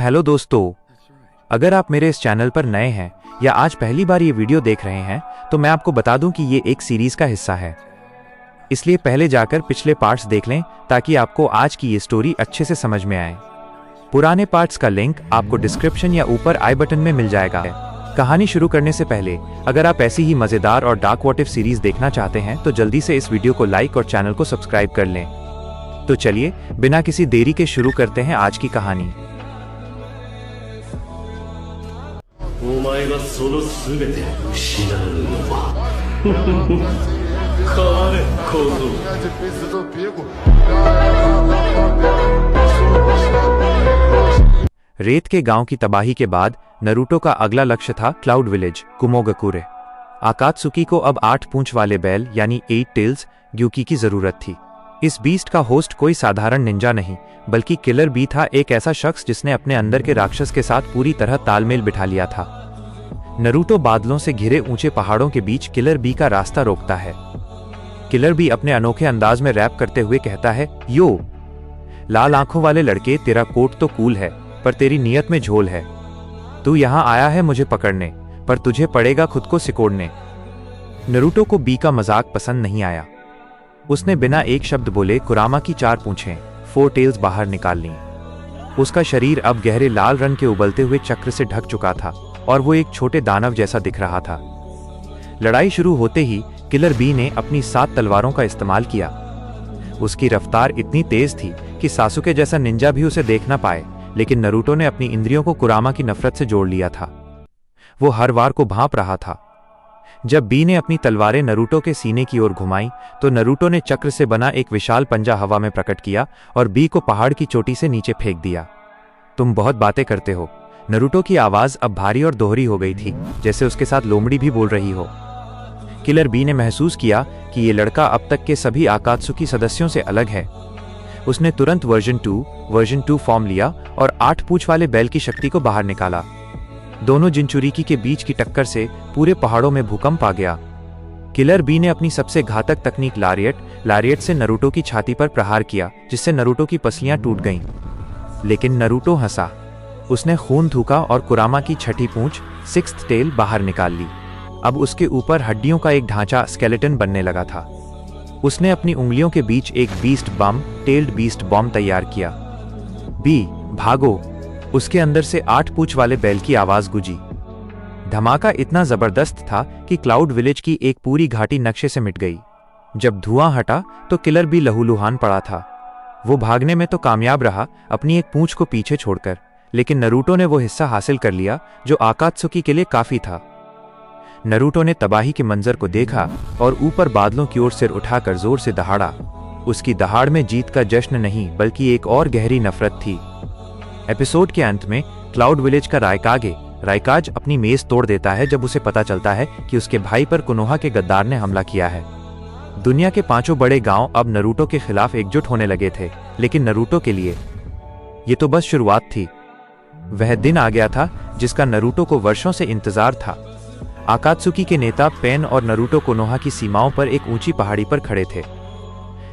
Hello दोस्तों, अगर आप मेरे इस चैनल पर नए हैं या आज पहली बार ये वीडियो देख रहे हैं तो मैं आपको बता दूं कि ये एक सीरीज का हिस्सा है। इसलिए पहले जाकर पिछले पार्ट्स देख लें ताकि आपको आज की ये स्टोरी अच्छे से समझ में आए। पुराने पार्ट्स का लिंक आपको डिस्क्रिप्शन या ऊपर आई बटन में मिल जाएगा। कहानी शुरू करने से पहले अगर आप ऐसी ही मजेदार और डार्क व्हाट इफ सीरीज देखना चाहते हैं तो जल्दी से इस वीडियो को लाइक और चैनल को सब्सक्राइब कर लें। तो चलिए बिना किसी देरी के शुरू करते हैं आज की कहानी। रेत के गांव की तबाही के बाद नरूटो का अगला लक्ष्य था क्लाउड विलेज कुमोगाकुरे। आकात्सुकी को अब 8 पूंछ वाले बैल यानी 8 टेल्स ग्यूकी की जरूरत थी। इस बीस्ट का होस्ट कोई साधारण निंजा नहीं बल्कि किलर बी था, एक ऐसा शख्स जिसने अपने अंदर के राक्षस के साथ पूरी तरह तालमेल बिठा लिया था। नरूटो बादलों से घिरे ऊंचे पहाड़ों के बीच किलर बी का रास्ता रोकता है। किलर बी अपने अनोखे अंदाज में रैप करते हुए कहता है, यो लाल आंखों वाले लड़के, तेरा कोट तो कूल है पर तेरी नीयत में झोल है। तू यहां आया है मुझे पकड़ने, पर तुझे पड़ेगा खुद को सिकोड़ने। नरूटो को बी का मजाक पसंद नहीं आया। उसने बिना एक शब्द बोले कुरामा की 4 पूंछें 4 टेल्स बाहर निकाल लीं। उसका शरीर अब गहरे लाल रंग के उबलते हुए चक्र से ढक चुका था और वो एक छोटे दानव जैसा दिख रहा था। लड़ाई शुरू होते ही किलर बी ने अपनी 7 तलवारों का इस्तेमाल किया। उसकी रफ्तार इतनी तेज थी कि सासुके जैसा निंजा भी उसे देख ना पाए, लेकिन नरूटो ने अपनी इंद्रियों को कुरामा की नफरत से जोड़ लिया था। वो हर वार को भांप रहा था। जब बी ने अपनी तलवारें नरूटो के सीने की ओर घुमाई तो नरूटो ने चक्र से बना एक विशाल पंजा हवा में प्रकट किया और बी को पहाड़ की चोटी से नीचे फेंक दिया। तुम बहुत बातें करते हो। नरूटो की आवाज अब भारी और दोहरी हो गई थी, जैसे उसके साथ लोमड़ी भी बोल रही हो। किलर बी ने महसूस किया कि ये लड़का अब तक के सभी आकात्सुकी सदस्यों से अलग है। उसने तुरंत वर्जन 2 फॉर्म लिया और 8 पूंछ वाले बैल की शक्ति को बाहर निकाला। दोनों जिंचुरिकी के बीच की टक्कर से पूरे पहाड़ों में भूकंप आ गया। किलर बी ने अपनी सबसे घातक तकनीक लारियट से नरूटो की छाती पर प्रहार किया, जिससे नरूटो की पसलियां टूट गईं। लेकिन नरूटो हंसा। उसने खून थूका और कुरामा की 6ठी पूंछ 6th टेल बाहर निकाल ली। अब उसके ऊपर हड्डियों का एक ढांचा स्केलेटन बनने लगा था। उसने अपनी उंगलियों के बीच एक टेल्ड बीस्ट बॉम्ब तैयार किया। बी भागो, उसके अंदर से 8 पूंछ वाले बैल की आवाज गूंजी। धमाका इतना जबरदस्त था कि क्लाउड विलेज की एक पूरी घाटी नक्शे से मिट गई। जब धुआं हटा तो किलर बी लहूलुहान पड़ा था। वो भागने में तो कामयाब रहा, अपनी एक पूंछ को पीछे छोड़कर, लेकिन नरूटो ने वो हिस्सा हासिल कर लिया जो आकात्सुकी के लिए काफी था। नरूटो ने तबाही के मंजर को देखा और ऊपर बादलों की ओर सिर उठाकर जोर से दहाड़ा। उसकी दहाड़ में जीत का जश्न नहीं बल्कि एक और गहरी नफरत थी। एपिसोड के अंत में क्लाउड विलेज का रायकाज अपनी मेज तोड़ देता है जब उसे पता चलता है कि उसके भाई पर कोनोहा के गद्दार ने हमला किया है। दुनिया के 5 बड़े गांव अब नरूटो के खिलाफ एकजुट होने लगे थे, लेकिन नरूटो के लिए ये तो बस शुरुआत थी। वह दिन आ गया था जिसका नरूटो को वर्षों से इंतजार था। आकात्सुकी के नेता पेन और नरूटो कोनोहा की सीमाओं पर एक ऊंची पहाड़ी पर खड़े थे।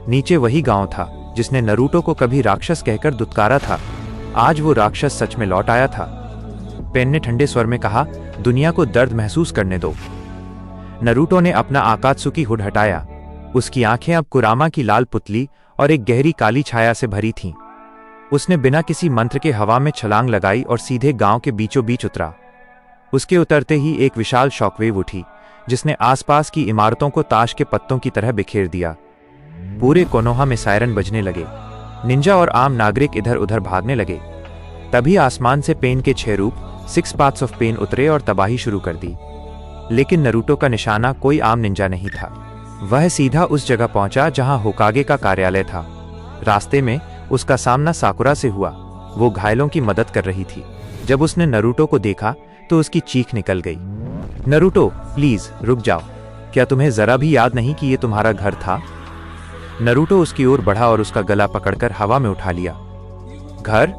नीचे वही गांव था जिसने नरूटो को कभी राक्षस कहकर दुत्कारा था। आज वो राक्षस सच में लौट आया था। पेन ने ठंडे स्वर में कहा, दुनिया को दर्द महसूस करने दो। नरूटो ने अपना आकात्सुकी हुड हटाया। उसकी आंखें अब कुरामा की लाल पुतली और एक गहरी काली छाया से भरी थीं। उसने बिना किसी मंत्र के हवा में छलांग लगाई और सीधे गांव के बीचों बीच उतरा। उसके उतरते ही एक विशाल शॉकवेव उठी जिसने आसपास की इमारतों को ताश के पत्तों की तरह बिखेर दिया। पूरे कोनोहा में सायरन बजने लगे। निंजा और आम नागरिक इधर उधर भागने लगे। तभी आसमान से पेन के 6 रूप 6 पाथ्स ऑफ पेन उतरे और तबाही शुरू कर दी। लेकिन नरूटो का निशाना कोई आम निंजा नहीं था। वह सीधा उस जगह पहुंचा जहां होकागे का कार्यालय था। रास्ते में उसका सामना साकुरा से हुआ। वो घायलों की मदद कर रही थी। जब उसने नरूटो को देखा तो उसकी चीख निकल गई। नरूटो प्लीज रुक जाओ, क्या तुम्हें जरा भी याद नहीं कि ये तुम्हारा घर था? नरूटो उसकी ओर बढ़ा और उसका गला पकड़कर हवा में उठा लिया। घर?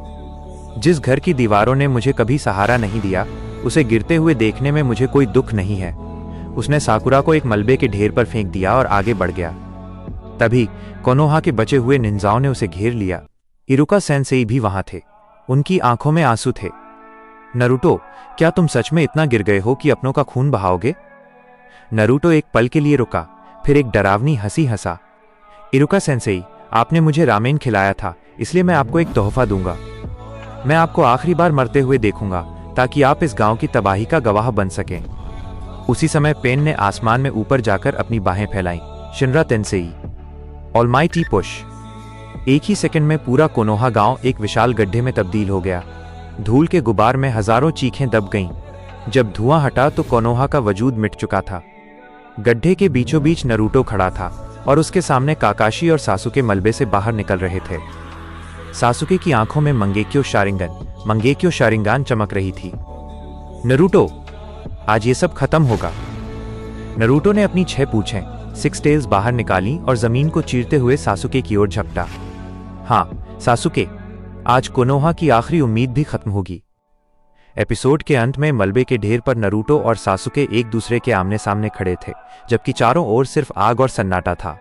जिस घर की दीवारों ने मुझे कभी सहारा नहीं दिया, उसे गिरते हुए देखने में मुझे कोई दुख नहीं है। उसने साकुरा को एक मलबे के ढेर पर फेंक दिया और आगे बढ़ गया। तभी कोनोहा के बचे हुए निंजाओं ने उसे घेर लिया। इरुका सेंसेई भी वहां थे। उनकी आंखों में आंसू थे। नरूटो, क्या तुम सच में इतना गिर गए हो कि अपनों का खून बहाओगे? नरूटो एक पल के लिए रुका, फिर एक डरावनी हंसी हंसा। इरुका सेंसेई, आपने मुझे रामेन खिलाया था, इसलिए मैं आपको एक तोहफा दूंगा। मैं आपको आखिरी बार मरते हुए देखूंगा ताकि आप इस गांव की तबाही का गवाह बन सकें। उसी समय पेन ने आसमान में ऊपर जाकर अपनी बाहें फैलाईं। शिनरा तेंसेई, ऑलमाइटी पुश। एक ही सेकंड में पूरा कोनोहा गांव एक विशाल गड्ढे में तब्दील हो गया। धूल के गुबार में हजारों चीखें दब गईं। जब धुआं हटा तो कोनोहा का वजूद मिट चुका था। गड्ढे के बीचों बीच नरूटो खड़ा था और उसके सामने काकाशी और सासुके मलबे से बाहर निकल रहे थे। सासुके की आंखों में मंगेक्यो शारिंगान चमक रही थी। नरूटो, आज ये सब खत्म होगा। नरूटो ने अपनी 6 पूंछें 6 टेल्स बाहर निकाली और जमीन को चीरते हुए सासुके की ओर झपटा। हाँ सासुके, आज कोनोहा की आखिरी उम्मीद भी खत्म होगी। एपिसोड के अंत में मलबे के ढेर पर नरूटो और सासुके एक दूसरे के आमने सामने खड़े थे, जबकि चारों ओर सिर्फ आग और सन्नाटा था।